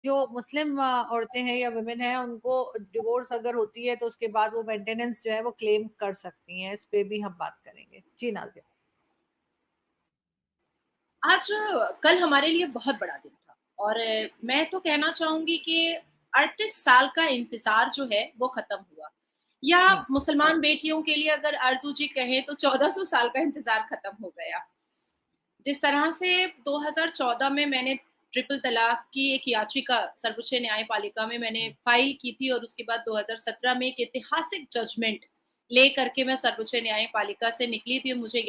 जो मुस्लिम औरतें हैं या वुमेन हैं, उनको डिवोर्स अगर होती है तो उसके बाद वो मेंटेनेंस जो है वो क्लेम कर सकती हैं। इस पे भी हम बात करेंगे। जी नाज़िया। आज कल हमारे लिए बहुत बड़ा दिन था और मैं तो कहना चाहूंगी कि 38 साल का इंतजार जो है वो खत्म हुआ। या हुँ, मुसलमान बेटियों के लिए अगर आरजू जी कहें तो 1400 साल का इंतजार खत्म हो गया। जिस तरह से 2014 में मैंने ट्रिपल तलाक की एक याचिका सर्वोच्च न्यायपालिका में मैंने हुँ। फाइल की थी और उसके बाद 2017 में एक ऐतिहासिक जजमेंट ले करके मैं सर्वोच्च न्यायपालिका से निकली थी। मुझे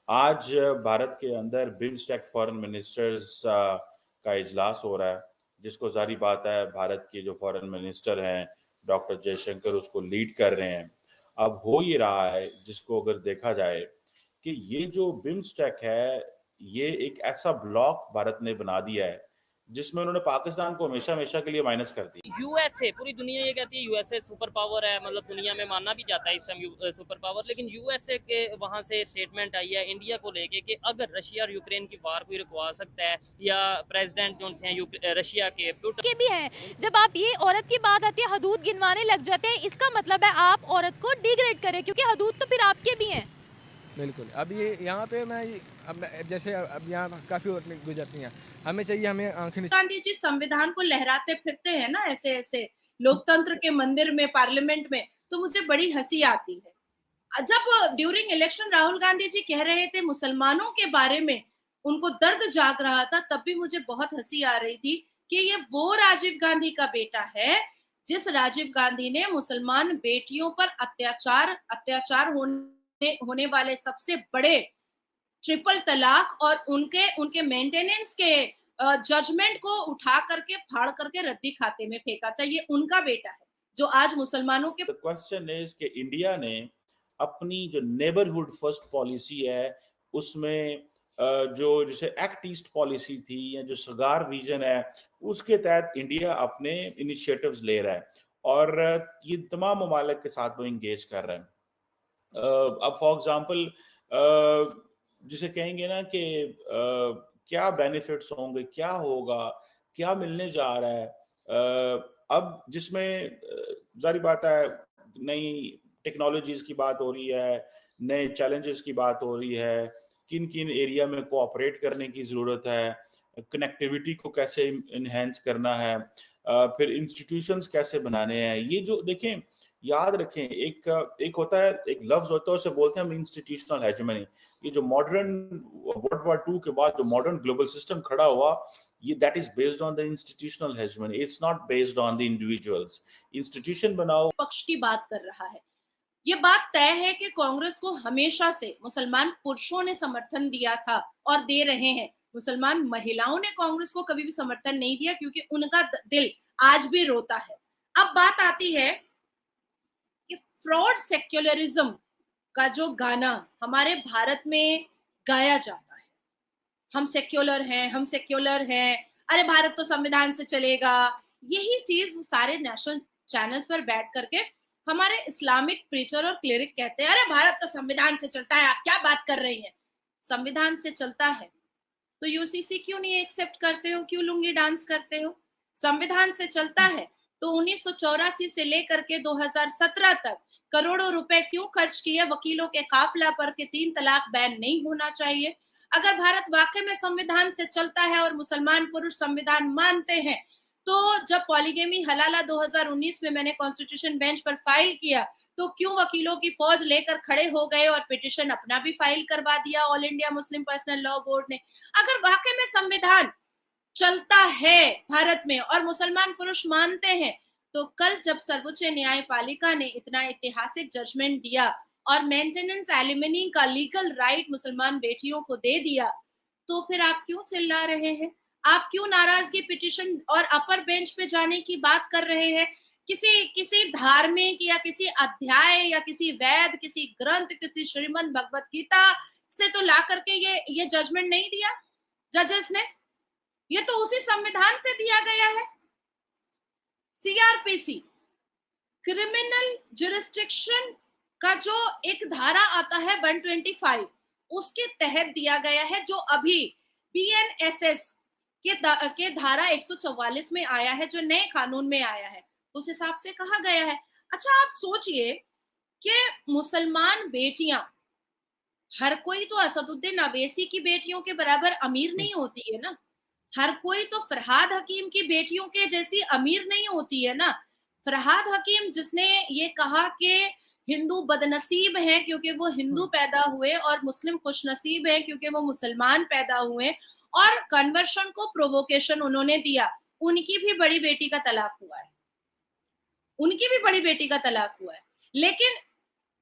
आज भारत के अंदर बिम्स्टेक फॉरेन मिनिस्टर्स का इजलास हो रहा है, जिसको ज़ाहिर बात है भारत के जो फॉरेन मिनिस्टर हैं डॉक्टर जयशंकर उसको लीड कर रहे हैं। अब हो ये रहा है, जिसको अगर देखा जाए कि ये जो बिम्स्टेक है, ये एक ऐसा ब्लॉक भारत ने बना दिया है जिसमें उन्होंने पाकिस्तान को हमेशा हमेशा के लिए माइनस कर दिया। यूएसए, पूरी दुनिया ये कहती है यूएसए सुपर पावर है, मतलब दुनिया में माना भी जाता है इस टाइम सुपर पावर, लेकिन यूएसए के वहां से स्टेटमेंट आई है इंडिया को लेके कि अगर रशिया और यूक्रेन की वार कोई रुकवा सकता है, या प्रेसिडेंट जो हैं रशिया के के भी हैं। जब आप ये औरत की बात आती है हदूद गिनवाने लग जाते हैं, इसका मतलब है आप औरत को डिग्रेड करें, क्योंकि हदूद तो फिर आपके भी हैं। बिल्कुल। अब ये यहाँ पे जैसे अब यहाँ काफ़ी औरतें गुजरती हैं, हमें चाहिए हमें आँखें नीचे। गांधी जी संविधान को लहराते फिरते हैं ना ऐसे ऐसे लोकतंत्र के मंदिर में, पार्लियामेंट में, तो मुझे बड़ी हंसी आती है। जब ड्यूरिंग इलेक्शन राहुल गांधी जी कह रहे थे मुसलमानों के बारे में, उनको दर्द जाग रहा था, तब भी मुझे बहुत हंसी आ रही थी कि ये वो राजीव गांधी का बेटा है जिस राजीव गांधी ने मुसलमान बेटियों पर अत्याचार होने वाले सबसे बड़े ट्रिपल तलाक और उनके उनके मेंटेनेंस के जजमेंट को उठा करके फाड़ करके रद्दी खाते में फेंका था। ये उनका बेटा है जो आज मुसलमानों के द क्वेश्चन इज कि इंडिया ने अपनी जो नेबरहुड फर्स्ट पॉलिसी है उसमें जो जैसे एक्ट ईस्ट पॉलिसी थी या जो सगार विजन है उसके तहत इंडिया अपने इनिशिएटिव्स ले रहा है और ये तमाम ममालिक के साथ वो इंगेज कर रहा है। अब फॉर एग्जांपल जिसे कहेंगे ना कि क्या बेनिफिट्स होंगे, क्या होगा, क्या मिलने जा रहा है, अब जिसमें जारी बात है नई टेक्नोलॉजीज की बात हो रही है, नए चैलेंजेस की बात हो रही है, किन किन एरिया में कोऑपरेट करने की ज़रूरत है, कनेक्टिविटी को कैसे इन्हेंस करना है, फिर इंस्टीट्यूशंस कैसे बनाने हैं। ये जो देखें, याद रखें, एक एक होता है, एक लफ्ज होता है उसे बोलते हैं हम इंस्टीट्यूशनल हेजेमनी। ये जो मॉडर्न वर्ल्ड वॉर टू के बाद जो मॉडर्न ग्लोबल सिस्टम खड़ा हुआ, ये that is based on the institutional hegemony, it's not based on the individuals. Institution बनाओ। पक्ष की बात कर रहा है। ये बात तय है कि कांग्रेस को हमेशा से मुसलमान पुरुषों ने समर्थन दिया था और दे रहे हैं। मुसलमान महिलाओं ने कांग्रेस को कभी भी समर्थन नहीं दिया क्योंकि उनका दिल आज भी रोता है। अब बात आती है कि फ्रॉड सेक्युलरिज्म का जो गाना हमारे भारत में गाया जाता है, हम सेक्युलर हैं, हम सेक्युलर हैं, अरे भारत तो संविधान से चलेगा, यही चीज सारे नेशनल चैनल्स पर बैठ करके हमारे इस्लामिक प्रीचर और क्लेरिक कहते हैं, अरे भारत तो संविधान से चलता है, आप क्या बात कर रही हैं। संविधान से चलता है तो यूसीसी क्यों नहीं एक्सेप्ट करते हो, क्यों लुंगी डांस करते हो। संविधान से चलता है तो 1984 से लेकर के 2017 तक करोड़ों रुपए क्यों खर्च किए वकीलों के काफिला पर कि 3 तलाक बैन नहीं होना चाहिए। अगर भारत वाकई में संविधान से चलता है और मुसलमान पुरुष संविधान मानते हैं, तो जब पॉलीगेमी हलाला 2019 में मैंने कॉन्स्टिट्यूशन बेंच पर फाइल किया, तो क्यों वकीलों की फौज लेकर खड़े हो गए और पिटिशन अपना भी फाइल करवा दिया all India Muslim personal law board ने। अगर वाकई में संविधान चलता है भारत में और मुसलमान पुरुष मानते हैं, तो कल जब सर्वोच्च न्यायपालिका ने इतना ऐतिहासिक जजमेंट दिया और मेंटेनेंस एलिमनी का लीगल राइट मुसलमान बेटियों को दे दिया, तो फिर आप क्यों चिल्ला रहे हैं, आप क्यों नाराजगी पिटिशन और अपर बेंच पे जाने की बात कर रहे हैं। किसी किसी धार्मिक या किसी अध्याय या किसी वेद, किसी ग्रंथ, किसी श्रीमद् भगवत गीता से तो ला करके ये जजमेंट नहीं दिया जजेस ने, ये तो उसी संविधान से दिया गया है। सीआरपीसी, क्रिमिनल जुरिस्डिक्शन का जो एक धारा आता है 125, उसके तहत दिया गया है, जो अभी बीएनएसएस के धारा 144 में आया है, जो नए कानून में आया है, उस हिसाब से कहा गया है। अच्छा, आप सोचिए कि मुसलमान बेटियां, हर कोई तो असदुद्दीन अवैसी की बेटियों के बराबर अमीर नहीं होती है ना, हर कोई तो फरहाद हकीम की बेटियों के जैसी अमीर नहीं होती है ना। फरहाद हकीम जिसने ये कहा कि हिंदू बदनसीब हैं क्योंकि वो हिंदू पैदा हुए और मुस्लिम खुशनसीब हैं क्योंकि वो मुसलमान पैदा हुए, और कन्वर्शन को प्रोवोकेशन उन्होंने दिया, उनकी भी बड़ी बेटी का तलाक हुआ है, उनकी भी बड़ी बेटी का तलाक हुआ है। लेकिन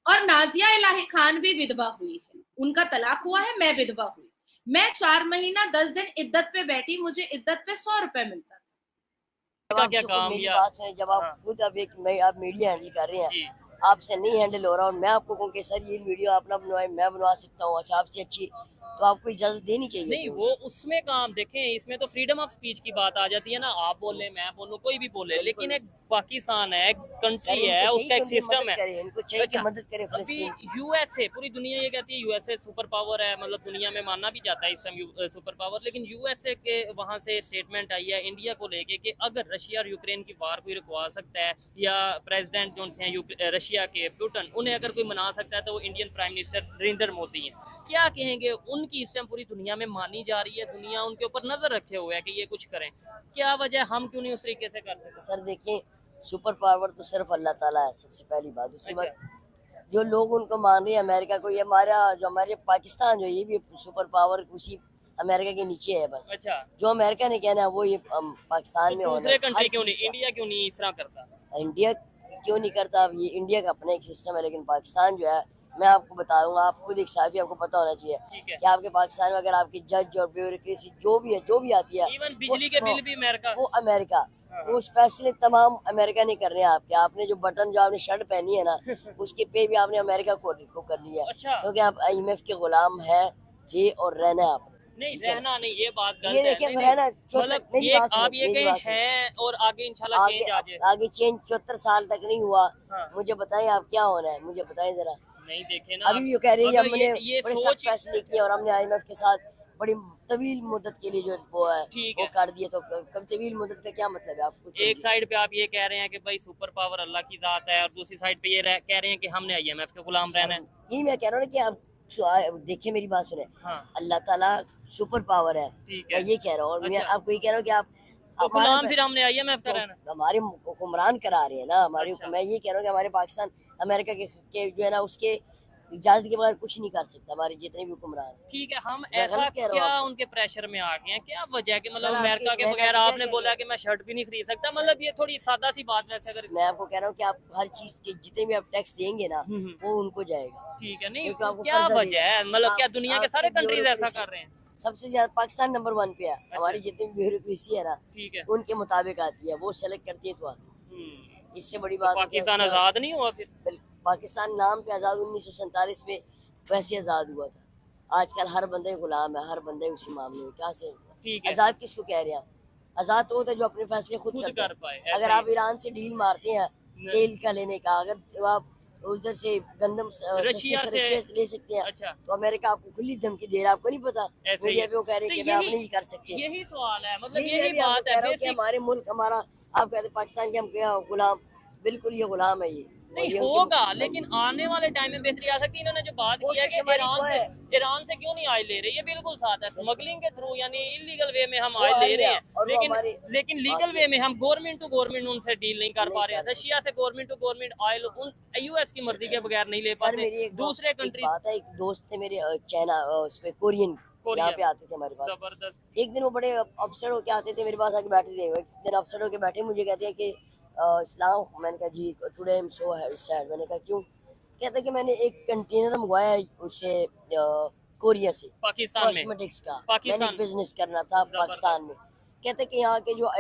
और नाजिया इलाही खान भी विधवा हुई है, उनका तलाक हुआ है, मैं विधवा हुई। मैं 4 महीना 10 दिन इद्दत पे बैठी, मुझे इद्दत पे 100 रुपए मिलता था। क्या काम मेरी या बात सुने, जब आप हाँ। खुद अब आप मीडिया हैंडल कर रहे हैं, जी आपसे नहीं हैंडल हो रहा और मैं आपको कहूँ कि सर ये वीडियो अपना बनवाए, मैं बनवा सकता हूँ, अच्छा आपसे अच्छी, तो आपको इजाजत देनी चाहिए। नहीं, वो उसमें काम देखें, इसमें तो फ्रीडम ऑफ स्पीच की बात आ जाती है ना, आप बोले मैं बोलूं कोई भी बोले, लेकिन एक पाकिस्तान है, एक कंट्री है, उसका एक सिस्टम है। इनको चाहिए कि मदद करे अभी फिलिस्तीन। यूएसए, पूरी दुनिया ये कहती है यूएसए सुपर पावर है, मतलब दुनिया में माना भी जाता है इस टाइम सुपर पावर, लेकिन यूएसए के वहां से स्टेटमेंट आई है इंडिया को लेके कि अगर रशिया और यूक्रेन की वार कोई रुकवा सकता है, या प्रेसिडेंट जो हैं रशिया के पुतिन, उन्हें अगर कोई मना सकता है तो वो Indian prime minister Narendra Modi हैं। क्या कहेंगे, उनकी इस टाइम पूरी दुनिया में मानी जा रही है, दुनिया उनके ऊपर नजर रखे हुए है कि ये कुछ करें, क्या वजह, हम क्यों नहीं उस तरीके से कर सकते? सर देखिए, सुपर पावर तो सिर्फ अल्लाह ताला है, सबसे पहली बात। दूसरी बात, जो लोग उनको मान रहे हैं अमेरिका को, ये हमारे पाकिस्तान जो ये भी सुपर पावर उसी अमेरिका के नीचे है बस। अच्छा, जो अमेरिका ने कहना है वो ये पाकिस्तान तो में होना दूसरे है। कंट्री हर क्यों चीज़ नहीं, इंडिया क्यों नहीं इस तरह करता? का इंडिया क्यों नहीं करता, अब ये इंडिया का अपना एक सिस्टम है, लेकिन पाकिस्तान जो है, मैं आपको बता दूंगा, आप खुद एक साहब, आपको पता होना चाहिए ठीक है, कि आपके पाकिस्तान में अगर आपकी जज और ब्यूरोक्रेसी जो भी है, जो भी आती है, इवन बिजली के बिल भी अमेरिका। वो अमेरिका, हाँ। वो फैसले तमाम अमेरिका ने कर रहे हैं आपके। आपने जो बटन, जो आपने शर्ट पहनी है ना, उसके पे भी आपने अमेरिका को कर लिया है, अच्छा, क्योंकि आप IMF के गुलाम है, थे और रहना है आपने। नहीं रहना नहीं, ये बात गलत ये है। देखिए, नहीं, रहना मतलब मेरी ये बात सुनो, आप ये मेरी कहें बात सुनो। हैं और आगे इंशाल्लाह चेंज आ जाए। आगे चेंज 74 साल तक नहीं हुआ। हाँ। मुझे बताएं आप क्या होना है, मुझे बताएं जरा। नहीं देखे ना, अभी भी ये कह रही है कि अगर हमने ये बड़े सोच, सख्त फैसले किए और हमने IMF के साथ बड़ी तवील मुद्दत के लिए जो वो है ठीक वो है। कर दिए, तो कब तवील मुद्दत का क्या मतलब है आपको? एक साइड पे आप ये कह रहे हैं कि भाई सुपर पावर अल्लाह की जात है, और दूसरी साइड पे ये कह रहे हैं कि हमने IMF के गुलाम रहना है। यही मैं कह रहा हूँ ना कि आप देखिए, मेरी बात सुने, हाँ, अल्लाह ताला सुपर पावर है, ठीक मैं है, ये कह रहा हूँ, और मैं अच्छा। आपको ये कह रहा हूँ कि आप तो हमारा गुलाम फिर हमने IMF का रहना। हमारे हुक्मरान करा रहे हैं ना हमारे। अच्छा। मैं ये कह रहा हूँ कि हमारे पाकिस्तान अमेरिका के जो है ना, उसके इजाजत के बगैर कुछ नहीं कर सकता, हमारे जितने भी हुक्मरान हैं। ठीक है, हम मैं ऐसा गलत कह रहा हूँ क्या आपको? उनके प्रेशर में आ गए हैं, क्या वजह है कि मतलब सर, अमेरिका के मैंने बगैर आपको आपने क्या बोला कह कि मैं शर्ट भी नहीं खरीद सकता, मतलब ये थोड़ी सादा सी बात है। अगर मैं आपको कह रहा हूँ कि आप हर चीज के जितने भी आप टैक्स देंगे ना, वो उनको जाएगा। ठीक है, नहीं क्योंकि आपको क्या कर्जा वजह है, मतलब क्या दुनिया के सारे कंट्रीज ऐसा कर रहे हैं? सबसे ज्यादा पाकिस्तान नंबर 1 पे है। हमारी जितनी भी ब्यूरोक्रेसी है ना, ठीक है, उनके मुताबिक आती है, वो सेलेक्ट करती है तो आती है। इससे बड़ी तो बात पाकिस्तान आजाद नहीं हुआ फिर? पाकिस्तान नाम पे आजाद 1947 में वैसे आजाद हुआ था। आजकल हर बंदे गुलाम है, हर बंदे उसी मामले में क्या से ठीक है, आजाद किसको कह रहे हैं? आजाद तो होता है जो अपने फैसले खुद करता है। कर पाए। अगर आप ईरान से डील मारते हैं तेल का लेने का, अगर आप उधर से गंदम रशिया से ले सकते हैं, अच्छा, तो अमेरिका आपको खुली धमकी दे रहा है, आपको नहीं पता? ऐसे ही मीडिया पे वो कह रहे हैं तो कि आप नहीं कर सकते। यही सवाल है, मतलब मैं यही भी आपको बात कह है रहा हूं कि बेसिक। हमारे मुल्क, हमारा, आप कहते हैं पाकिस्तान के हम क्या गुलाम, बिल्कुल ये गुलाम है ये नहीं होगा, लेकिन आने वाले टाइम में बेहतरी आ सकती है। इन्होंने जो बात की है कि ईरान से क्यों नहीं ऑयल ले रहे, ये बिल्कुल साथ है, स्मगलिंग के थ्रू, यानी इलीगल वे में हम ऑयल ले रहे हैं, लेकिन लीगल वे में हम गवर्नमेंट टू गवर्नमेंट उनसे डील नहीं कर पा रहे हैं। रशिया से गवर्नमेंट टू गवर्नमेंट ऑयल उन US की मर्जी के बगैर नहीं ले पाते। दूसरे कंट्री, बात है, एक दोस्त थे मेरे चाइना, उस पे कोरियन, यहाँ पे आते थे हमारे पास। जबरदस्त। एक दिन वो बड़े अपसेट होके आते थे मेरे पास, आके बैठे थे। एक दिन अपसेट होके बैठे, मुझे कहते हैं कि इस्लाम, मैंने कहा जी today I am so sad. मैंने कहा क्यों? कहते कि मैंने एक कंटेनर मंगवाया है उससे कोरिया से, पाकिस्तान में, कॉस्मेटिक्स का, पाकिस्तान मैंने बिजनेस करना था पाकिस्तान में। कहते कि यहाँ के जो